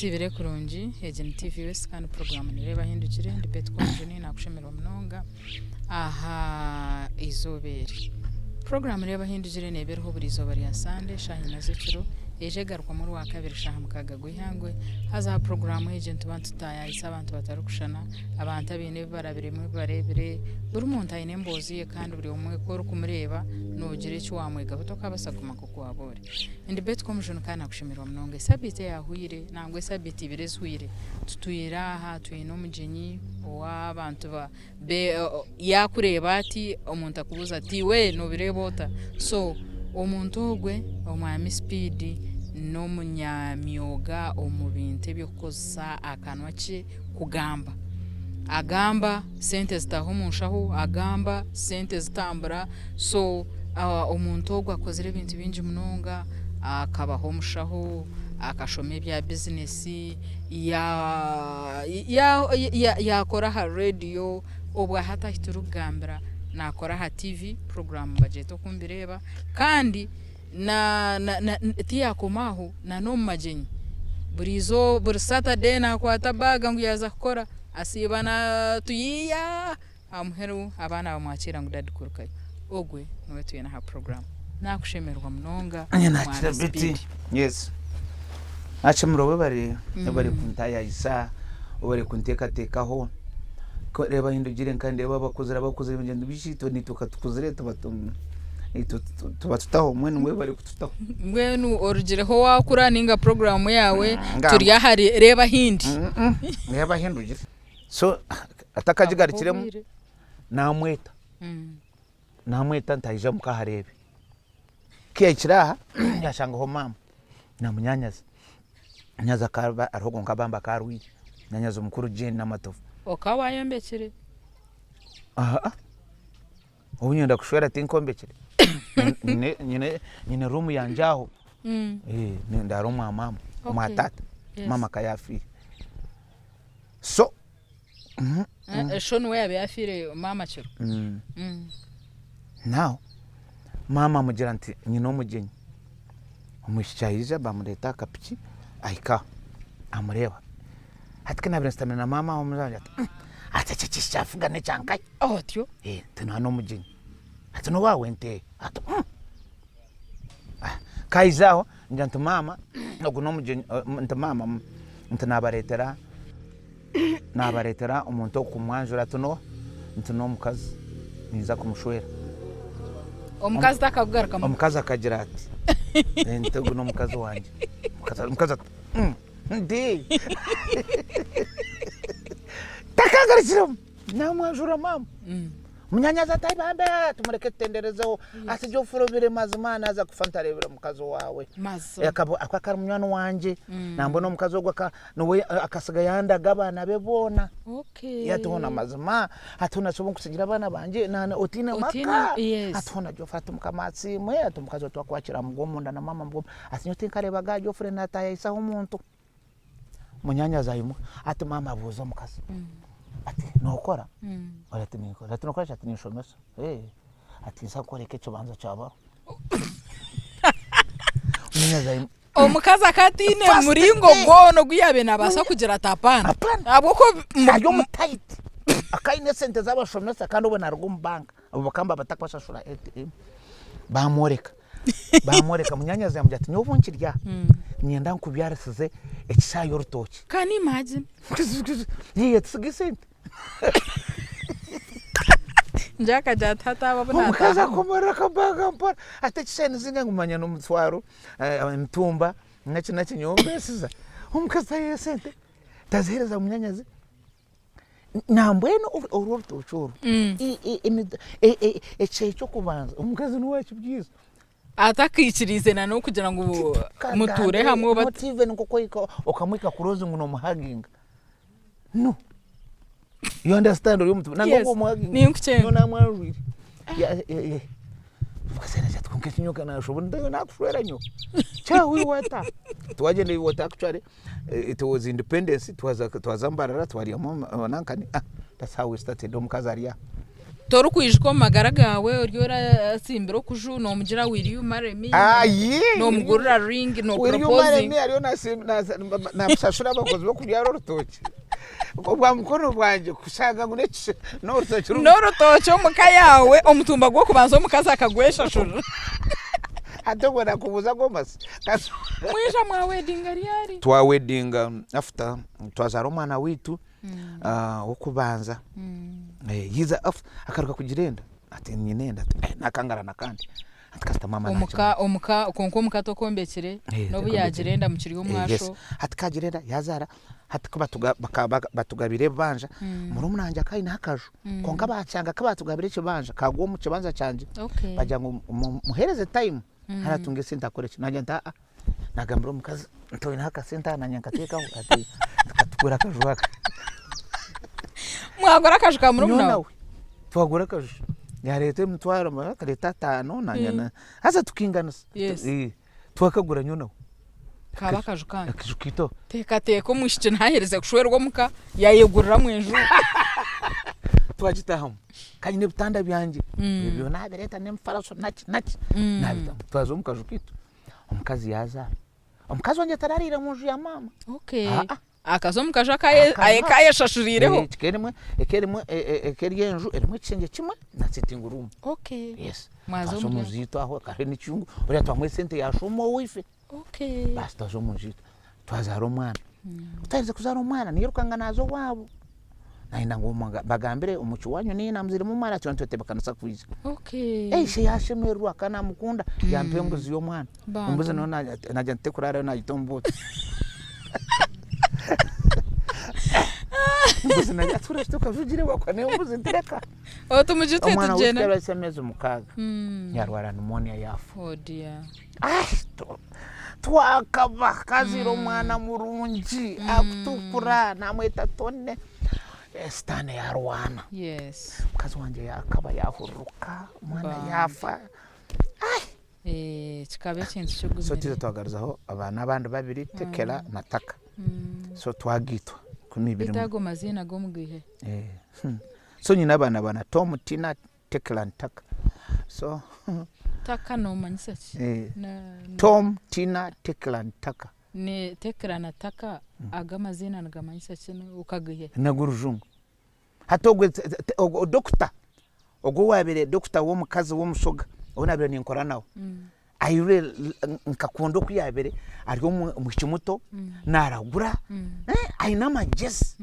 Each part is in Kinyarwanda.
Musibire kurungi Agent TV West kandi program ni Reeba Ahindugire ndi bet Komujuni nakushemerwa mnonga aha izoberi program Reeba Ahindugire nebereho buri zoba ya Sunday shahi na ziciro eje garwa muri wa kabiri shaha mukaga guhangwe haza program agent bantu taya isa abantu batarukushana abantu abine barabiremwe barebere buri muntu ayine mboziye kandi buri umwe ko kumureba nogire cyo wamwega butoka basaguma kuko wabore ndi bet Komujuni kana kushemerwa mnonga sabite yahuire nangwe sabite birezwire tutuyira aha tuyino mujenyi w'abantu ba yakureba ati umuntu akubuza ati we no birebota so omuntu ogwe omwami speed no munyamyoga omubinte byokoza akanwa ki kugamba agamba sente zitaho munshaho agamba sente zitambura so omuntu ogwe akozere ibintu bingi munonga akabaho mushaho akashome bya business yakora ha radio obwa hata hiturugambira nakora ha TV program budget Okumbireeba kandi na tiya komaho na no majenyi burizo buri Saturday na kwata baga ngo yaza kukora asibana tuyiya amheru abana bamwakira ngo dadikurukayo ogwe nowe tuyena ha program nakushemerwa mnonga yes achimrowe bari kuntaya isa bari kuntekatekaho ko Reeba Ahindugire kandi babakozera ibintu bishito nitukatukuzire tubatutaho mwe bari kututaho mwenu orugireho wakura ninga program yawe turi ahari Reeba Hindi Reeba Ahindugire so atakajigarikiremo namweta ntayija mukaharebe kiyakiraha yashangaho mama namunyanyaza nyaza karba arhogo nkabamba karwi nyanyaza umukuru Jane n'amatofu okawayembekere ubunyenda kushwera tinkombekere nyine room yanjaho nda room ya mama matata mama kayafi so shonu we yafire mama chiro now mama mugiranti nyino mugenyi umushyayije bamureta kapiki aika amureba hatkana brainstorm na mama omuzanja ati chichafuga ne chankai tyo tino hano mugenyi ati no wawente ati kaizaho njantu mama oguno mugenyi mama nabaretera umuntu okumwanjura tuno ntino mukazi niza kumushwera omukazi takagugaruka omukazi akagira ati ntego no mukazi wanje mukazi ndi takagarikira namwanjura mama munyanyaza taibambe tumureke tenderezeho asijyo furobire mazimana aza kufantarebera mukazi wawe yakabo akakara munywano wanje nambo no mukazi ogwa nowe akasiga yanda gabana bebona yatona mazima atona sobo kusigira abana banje nana otina maka atona jo fatu mukamatsi mwe atumukazi twakwakira mugomunda na mama mugom asinyote nkareba gajo fure nataya isa umuntu munyanyaza yimo ati mama buzo mukazi ati nokora ati nikora ati nokora ati nishomesa ati nsakoreke cyo banza cyaba munyaza omukazi akatine muringo gono guyabe nabasa kugira tapana abo ko ayo mutaiti akaine sente zabashomesa kandi ubona rugumbanka abo bakamba batakwashashura ATM bamoreka munyanyaza yamujya ati nyobo nkirya nyenda nkubyarisize ekisayo rutoki can you imagine yetsugisente njaka jatata babona mukaza komara kabaga mpora atekishene zinga ngumanya no mutwaro mtumba nachi nyombesiza umukaza yesente tazhereza munyanyazi nambweno urutochoro echecho kubanza umukazi nuwachi byiza atakikirize na no kugira ngo muture hamwe motive nuko koika okamwika kuroze nguno muhaginga no you understand uri mutu nango muhaginga ni nkuchenga no namwaruri bakasena cyatwa nkinyoka na shobo ndayo nakushwera nyo chawi wata twaje ndi wata actually it was independence twazambarara twari nankani that's how we started omukazaria toru kwijiko magara gawe uryora simbiro kuju no mugira wiri you marry me no mugurura ring no proposing wiri you marry me ariyo na psashura bakozi bo kuryaro rutoki ubwa mukono bwanje kushanga ngune no rutoki omuka yawe omutumba gwo kubanza omukaza akagwesha shuru atogora kubuza gomasi mwisha mwa wedding ariari twa wedding after twazara umwana witu okubanza yiza akaruka kugirenda ati nyinenda nakangara nakandi atkasta mama omuka konko mukato kombekere no buyagirenda mukiriyo mwasho atkagirenda yazara hatikuba batugabire banja murumunanja kai nakaju konka bacanga kabatugabire kibanja kagwo mu kibanza canje bajya ngo muhereze time haratunge senta kore najya nta nagambira mukazi ntoye naka senta nanyakateka ati tukura kajuaka mwagora kajuka murumuna twagora kaju yarete mutwara makareta 5 nanyana hasa tukingana twakagura nyono kaba kajukanga kijukito teka mushike ntahereze kushwerwa muka yayegurira mwenju twagitahamu kanyine bitanda byanje ibyo nabereta nemfaraso nachi nabita twazo mukajukito omukazi yaza omukazi wanje tararira munju ya mama akazo mukaja kaye shashurireho ekeriyenju erimwe kisenge kimwe na sitting room yes mwazo muzito aho kare ni cyungu uri twamwe sente yashomo wife basi twazo muzito twazara umwana utarize kuzara umwana nirukanga nazo wabo naina ngoma bagambire umucu wanyu ni namzire mu mara cyo ntote bakanasa kwiza she yashemerwa kana mukunda yampe mbuzi yo mwana mbuzi no najya ntekurara na gitombo mbuzi najya turashto kavugire wakwa ne mbuzi ntereka tumujite tugena umwana w'asemeze mukaga yarwara pneumonia yafu dear twakaba kaziro mwana murunji akutukura namweta tonne stane yarwana yes mukazi wanje yakaba yahuruka mwana yafa kikabe kintu cyo gumira so tizo twagarizaho abana abandi babiri tekera nataka so twagitwa kunibiri bitago mazina go mugihe so nyina abana Tom Tina tekera nataka so taka no manyisa Tom Tina tekera nataka ne tekera nataka agamazina nagamanyisa kino ukagihe nagurujungu hatogwe doctor ogwo wabere doctor wo mukazi wo musoga onabere ninkora nawo ayure nkakundo kuyabere ariyo mukimuto naragura aina majesi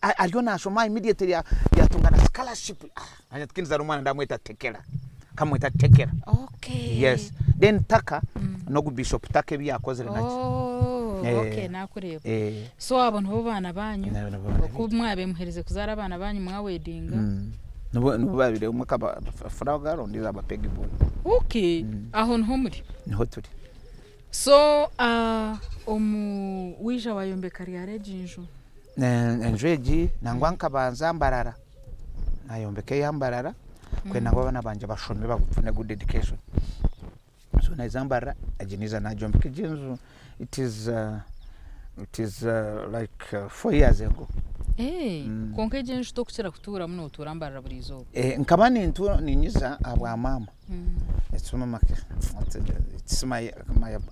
ariyo nashoma immediately yatungana scholarship anya tukinza rumwana ndamweta tekera kamweta tekera yes then taka no bishop take byakoze naki nakureba so abantu bo bana banyu ko mwabe muhereze kuzara abana banyu mwa wedding nubo babire umukaba fraga rondiza abapegi boy aho nho muri niho turi so wija wayombe kariyare jinju enjeji nangwa nkabanza mbarara nayombeke yambarara kwena ngo bana banje bashome bagupfune good education so naizambara ajiniza najombeke jinju it is like 4 years ago konke jinju tokukira kutura muno uturambarara burizo nkabani ninyiza abwa mama it's my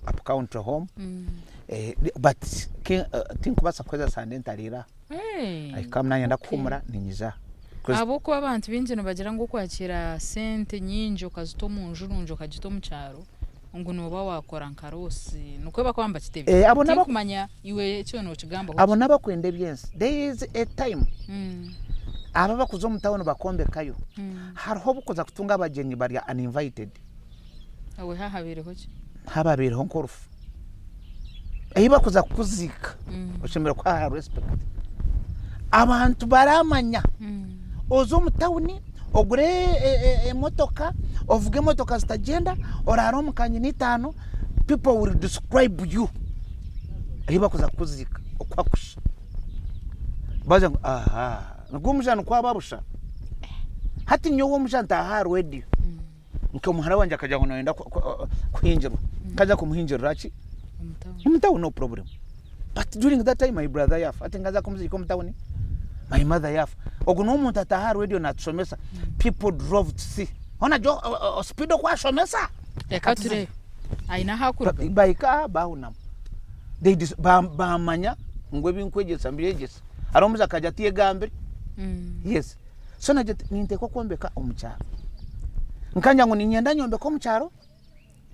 account home but think basa kweza sande ntarira kamna yenda kumura ninyiza abo ko abantu binjino bagira ngo kwakira sente nyinji ukazito munjurunjo kagito mu cyaro ngo noba wakora nkarosi nuko bakwamba kitebe kumanya iwe cyo no kigamba abo nabakwende byense there is a time aba bakuzo mutawone bakombe kayo hariho bukoza kutunga abagenyi bari uninvited awe hahabireho ki hababireho nkorufu bakuza kuzika ushimira kwa respect abantu baramanya ozo mutawuni ogure emotoka ovuge motoka zitagenda oraro mukanye nitano people will describe you bakuza kuzika okwakusha baza ngumujana kwa babusha hati nyowo mujanta haru wedi nke muhara wanje akaja ngo nenda kuhinjirwa kaja kumuhinjirira ki umutawu no problem but during that time my brother yafa ati ngaza kumuzika umutawuni my mother yafa ogu n'omuntu ataha radio natusomesa people drove to see ona jo speedo kwa shomesa reka turebe aina hakura baika baunam they bamanya ngwe binkwegesa mbiyegesa aromuza kaja tie gambe yes so naje ninte ko kwombeka omucharo nkanja ngo ninyenda nyombeka omucharo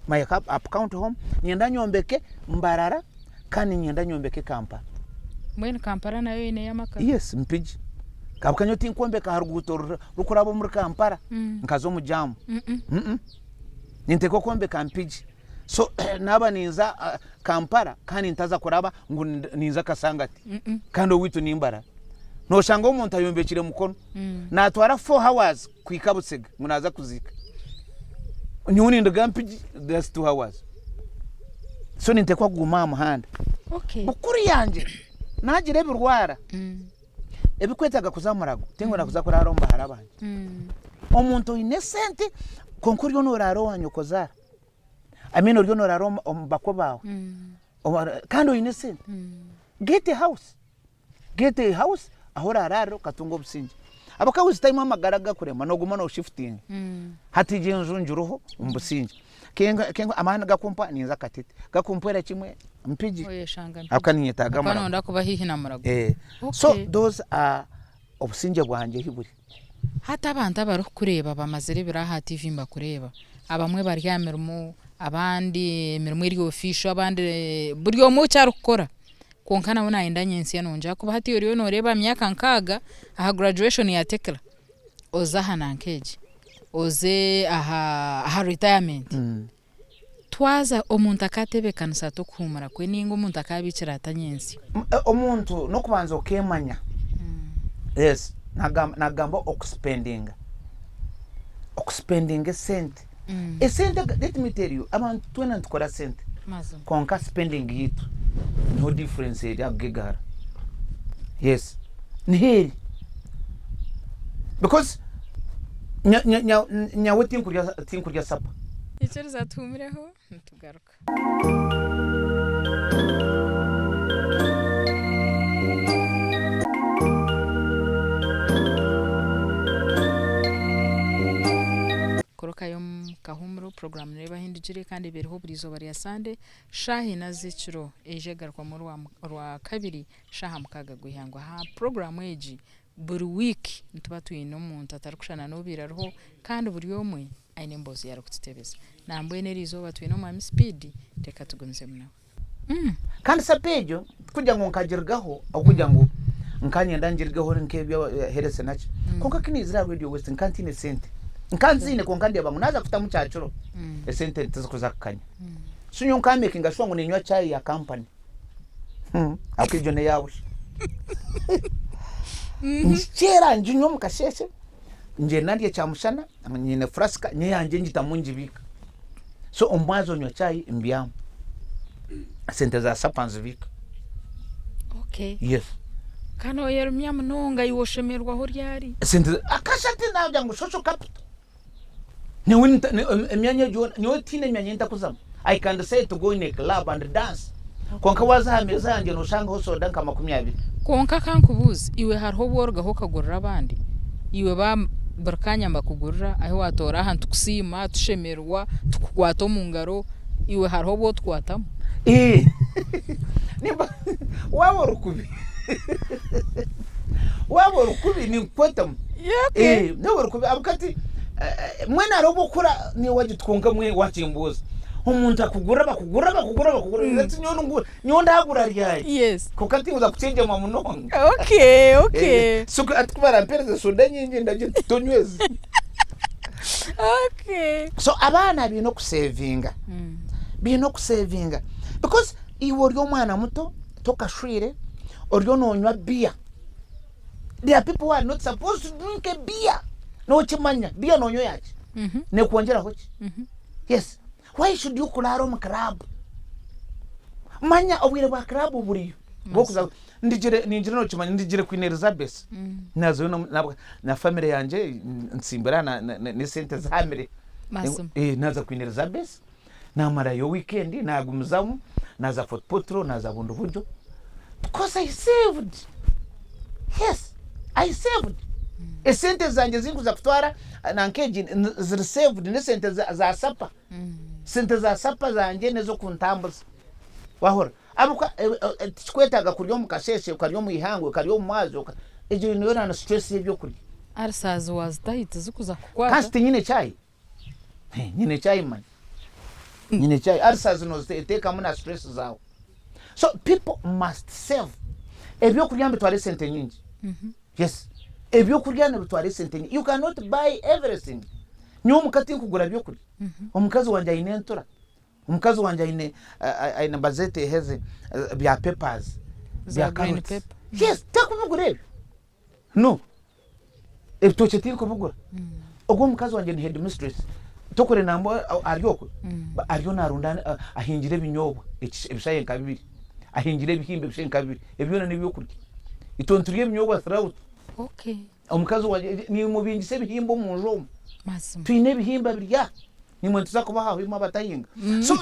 my up count home nyenda nyombeke Mbarara kandi nyenda nyombeke Kampala mwene Kampala nayo ine yamaka yes mpiji kabukanyo tinkombeka haruguto rukurabo muri Kampala nkazo mujamu ninte ko kwombeka mpiji so naba ninza Kampala kandi ntaza kuraba ngo ninza Kasangati kandi witu nimbara no shanga umuntu ayombekire mukono natwara 4 hours kwikabusiga munaza kuzika nyuni ndagampi that's 2 hours so ninte kwa guma muhanda okay bukuri yanje nagire birwara ebikwetaga kuzamurago tingo nakuzakora aromba harabanje omuntu innocent konkuri ono raro wanyokozara amino ryo raro ombako bawo kandi innocent get a house ahora raro katungo businje abakawuzi time amagaraga kurema no guma no shifting hati jenzu njuruho umbusinje kenga amana gakumpa ninza katete gakumpera kimwe mpiji akaninyetaga mara bano ndakuba hihi na marago okay. So those are obusinje bwanje hiburi hata abantu abari kureba bamazire biraha TV mbakureba abamwe baryamirmo abandi mirimo iri official abandi buryo mu cyaro gukora konkana bona indanye nsi yanonja kuba hati yoriyo no reba myaka nkaga aha graduation ya tekla ozaha nankeje oze aha retirement twaza omuntu akatebe kanisa to kumara kwe ningo umuntu akabikira atanyensi omuntu no kubanza okemanya yes nagamba oxpending sent sent let me tell you abantu twena tukora sent konka spending yitu no difference ya gigara yes niheri because nya wetin kurya sapa icyo zatumureho ntugaruka koroka yo kahumuro program Reeba Ahindugire kandi beriho burizo bari ya Sunday shahi naziciro ejegarwa muri wa kabiri shaha mukaga guhangwa ha program eji buri week ntuba tuyino umuntu atarukushana no birariho kandi buri yomwe aine mbozi yaro kututebeza nambwe nerizo batwino mami speed teka tugunze mnawe kandi sapejo kujya ngo nkagirgaho akujya ngo nkanyenda njirgaho nkebyo herese naci konka kinizira radio west nkantine sente nkanzine konkandi abantu naza kuta mu cyacuro sente tuzakuzakanya sunyo nkameke ngashwa ngo ninywa chai ya company akijo ne yawe nchera njinyo mukasheshe nje nandye chamushana nyine fraska nye yanje njitamunjibika so omwazo nywa chai mbiyamu sente za sapanzibika okay yes kano yerumya munonga yoshemerwa ho ryari sente akashati nawe ngo social capital ni winta emyanya jo ni tine emyanya ntakuzama I can say to go in a club and dance konka waza meza yanje no shanga ho soda nka 20 konka kankubuzi iwe harho borga ho kagurira abandi iwe ba barkanya mbakugurira aho watora ahantu kusima tushemerwa tukwato mu ngaro iwe harho bo twatamo nimba wabo rukubi ni kwatam no rukubi abukati mwena robo kura ni wagitwonga mwe wachimbuza umuntu akugura bakugura ndetse nyonda hagura ryayi yes kokati uza kucenje mu munonga okay suko atkubara mpereze soda nyingi ndaje tonywezi okay so abana bino kusavinga because iwo ryo mwana muto tokashwire oryo nonywa beer. There are people who are not supposed to drink a beer. No chimanya beer nonyo yachi ne kuonjera hochi yes. Why should you kularo mu club manya obwire bwa club buriyo bokuza ndijire no chimanya ndijire Queen Elizabeth nazo na family yanje nsimbira na sente za family naza Queen Elizabeth na mara yo weekend nagumuzamu naza Fort Potro naza bundu bujo because I saved yes I saved esente zanjye zinguza kutwara nankeji ziri saved ne sente za sapa sente za sapa zanjye nezo kuntambuza wahora abuka kwetaga kuryo mu kasheshe ukaryo mu ihangwe ukaryo mu mazi ejo niyo na stress y'ibyo kurya arsazi wazitahita zikuza kukwata kasti nyine chai man nyine chai arsazi no ziteka muna stress zawo. So people must save ebyo kurya mbitware sente nyingi. Yes, ebyo kurya mbitware sente nyingi. You cannot buy everything. Nyo mukati kugura byo kurya omukazi wanje ayine entura omukazi wanje ayine bazete heze bya peppers bya green pepper. Yes, takubugura ebyo no ebitoke tiko bugura ogwo mukazi wanje ni head mistress tokore nambo aryoko aryo narunda ahingire binyobwa ebishaye nkabiri ahingire bihimbe bishaye nkabiri ebyona nibyo kurya itonturiye binyobwa throughout. Okay, omukazi wanje ni mubingise bihimbo mu njomo mazima twine bihimba birya ni mwe tuzakubaha hima batahinga. So